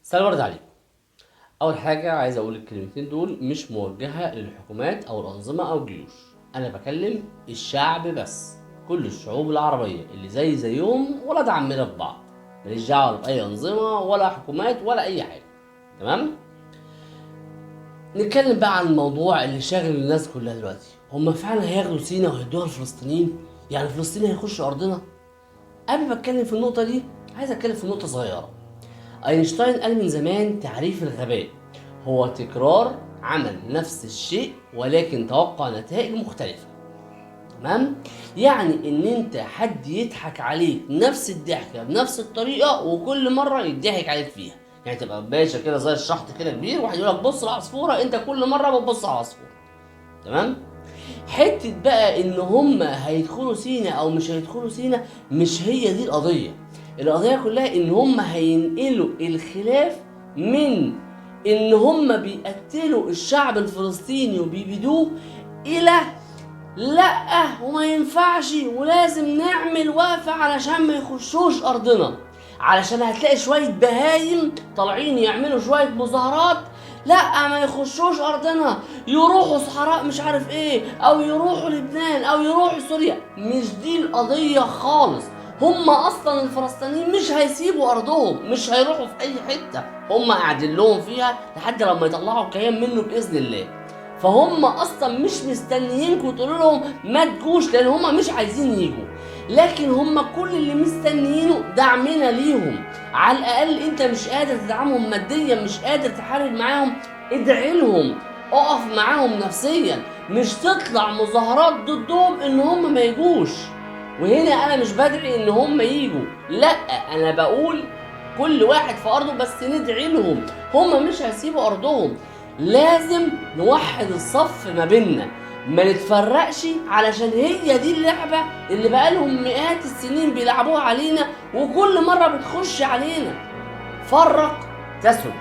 مساء الورد عليكم. اول حاجه عايز اقول الكلمتين دول مش موجهه للحكومات او الانظمه او الجيوش، انا بكلم الشعب بس، كل الشعوب العربيه اللي زيهم ولاد عمنا في بعض، ماليش دعوه باي انظمه ولا حكومات ولا اي حاجه. تمام؟ نتكلم بقى عن الموضوع اللي شاغل الناس كلها دلوقتي. هما فعلا هياخدوا سينا وهيدوها للفلسطينيين؟ يعني فلسطين هيخشوا ارضنا؟ قبل ما اتكلم في النقطه دي عايز اتكلم في نقطه صغيره. اينشتاين قال من زمان تعريف الغباء هو تكرار عمل نفس الشيء ولكن توقع نتائج مختلفة. تمام؟ يعني ان انت حد يضحك عليك نفس الضحكة بنفس الطريقة وكل مرة يضحك عليك فيها. يعني تبقى باشا كده زي الشحط كده كبير، واحد يقول لك بص العصفورة، انت كل مرة بتبص على العصفورة. تمام؟ حتة بقى ان هم هيدخلوا سينا او مش هيدخلوا سينا مش هي دي القضية. القضية كلها ان هم هينقلوا الخلاف من ان هم بيقتلوا الشعب الفلسطيني وبيبيدوه الى لا وما ينفعش ولازم نعمل وقفة علشان ما يخشوش ارضنا، علشان هتلاقي شوية بهايم طالعين يعملوا شوية مظاهرات لا ما يخشوش ارضنا، يروحوا صحراء مش عارف ايه، او يروحوا لبنان او يروحوا سوريا. مش دي القضية خالص. هم اصلا الفلسطينيين مش هيسيبوا ارضهم، مش هيروحوا في اي حتة، هم قاعدين لهم فيها لحد لما يطلعوا الكيان منه باذن الله. فهم اصلا مش مستنيينكم تقولوا لهم ما تجوش، لان هم مش عايزين يجوا، لكن هم كل اللي مستنيينه دعمنا ليهم. على الاقل انت مش قادر تدعمهم ماديا، مش قادر تحارب معاهم، ادعي لهم، اقف معاهم نفسيا، مش تطلع مظاهرات ضدهم ان هم ما يجوش. وهنا انا مش بدعي ان هم يجوا، لا انا بقول كل واحد في ارضه، بس ندعي لهم، هم مش هيسيبوا ارضهم. لازم نوحد الصف ما بيننا، ما نتفرقش، علشان هي دي اللعبة اللي بقالهم مئات السنين بيلعبوها علينا وكل مرة بتخش علينا. فرق تسد.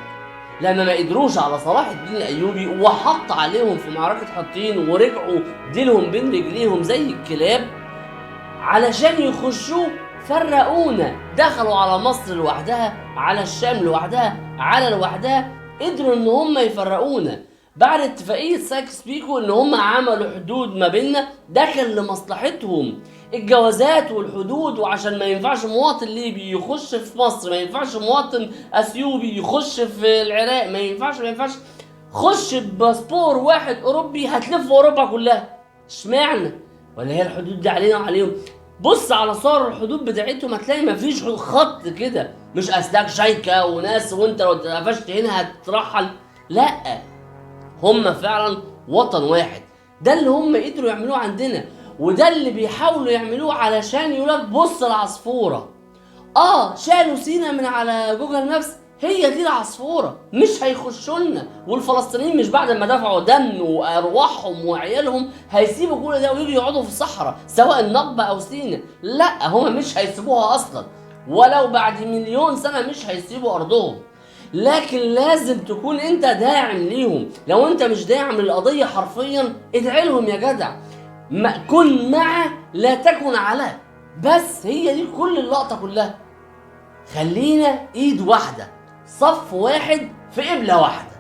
لما ما قدروش على صلاح الدين الايوبي وحط عليهم في معركة حطين ورجعوا ديلهم بين رجليهم زي الكلاب علشان يخشوا، فرقونا، دخلوا على مصر لوحدها، على الشام لوحدها، على لوحدها، قدروا ان هم يفرقونا. بعد اتفاقية سايكس بيكو ان هم عملوا حدود ما بيننا، ده كان لمصلحتهم، الجوازات والحدود، وعشان ما ينفعش مواطن ليبي يخش في مصر، ما ينفعش مواطن اثيوبي يخش في العراق، ما ينفعش خش بباسبور واحد اوروبي هتلف اوروبا كلها. اشمعنى؟ ولا هي الحدود دي علينا وعليهم؟ بص على صور الحدود بتاعتهم هتلاقي مفيش خط كده، مش اسلاك شايكه وناس وانت لو اتقفشت هنا هترحل، لا هم فعلا وطن واحد. ده اللي هم قدروا يعملوه عندنا، وده اللي بيحاولوا يعملوه علشان يقولك بص العصفوره. شالوا سينا من على جوجل مابس، هي دي العصفوره، مش هيخشوا لنا. والفلسطينيين مش بعد ما دفعوا دم وارواحهم وعيالهم هيسيبوا كل ده ويجوا يقعدوا في الصحراء سواء النقبه او سينا، لا هم مش هيسيبوها اصلا، ولو بعد مليون سنه مش هيسيبوا ارضهم. لكن لازم تكون انت داعم ليهم. لو انت مش داعم للقضيه حرفيا ادعي لهم يا جدع، كن مع لا تكن على، بس هي دي كل اللقطه كلها. خلينا ايد واحدة، صف واحد في قبلة واحدة.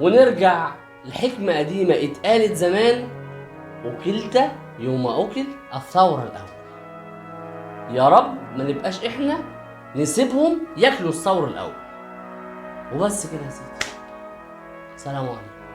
ونرجع لحكمة قديمة اتقالت زمان: أكلت يوم أكل الثور الأول. يا رب ما نبقاش احنا نسيبهم ياكلوا الثور الأول. وبس كده يا سيدي، سلام عليكم.